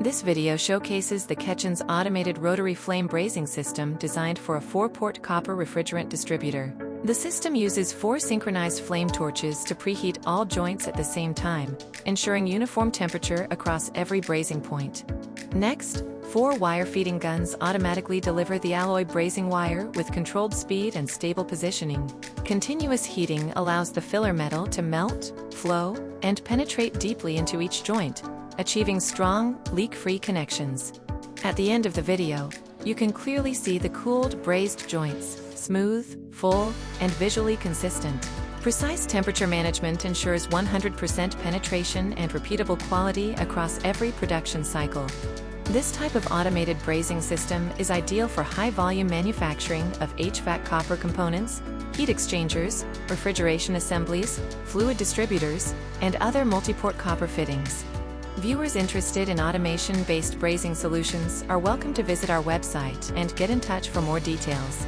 This video showcases the Ketchen's automated rotary flame brazing system designed for a 4-port copper refrigerant distributor. The system uses 4 synchronized flame torches to preheat all joints at the same time, ensuring uniform temperature across every brazing point. Next, 4 wire feeding guns automatically deliver the alloy brazing wire with controlled speed and stable positioning. Continuous heating allows the filler metal to melt, flow, and penetrate deeply into each joint, achieving strong, leak-free connections. At the end of the video, you can clearly see the cooled brazed joints, smooth, full, and visually consistent. Precise temperature management ensures 100% penetration and repeatable quality across every production cycle. This type of automated brazing system is ideal for high-volume manufacturing of HVAC copper components, heat exchangers, refrigeration assemblies, fluid distributors, and other multi-port copper fittings. Viewers interested in automation-based brazing solutions are welcome to visit our website and get in touch for more details.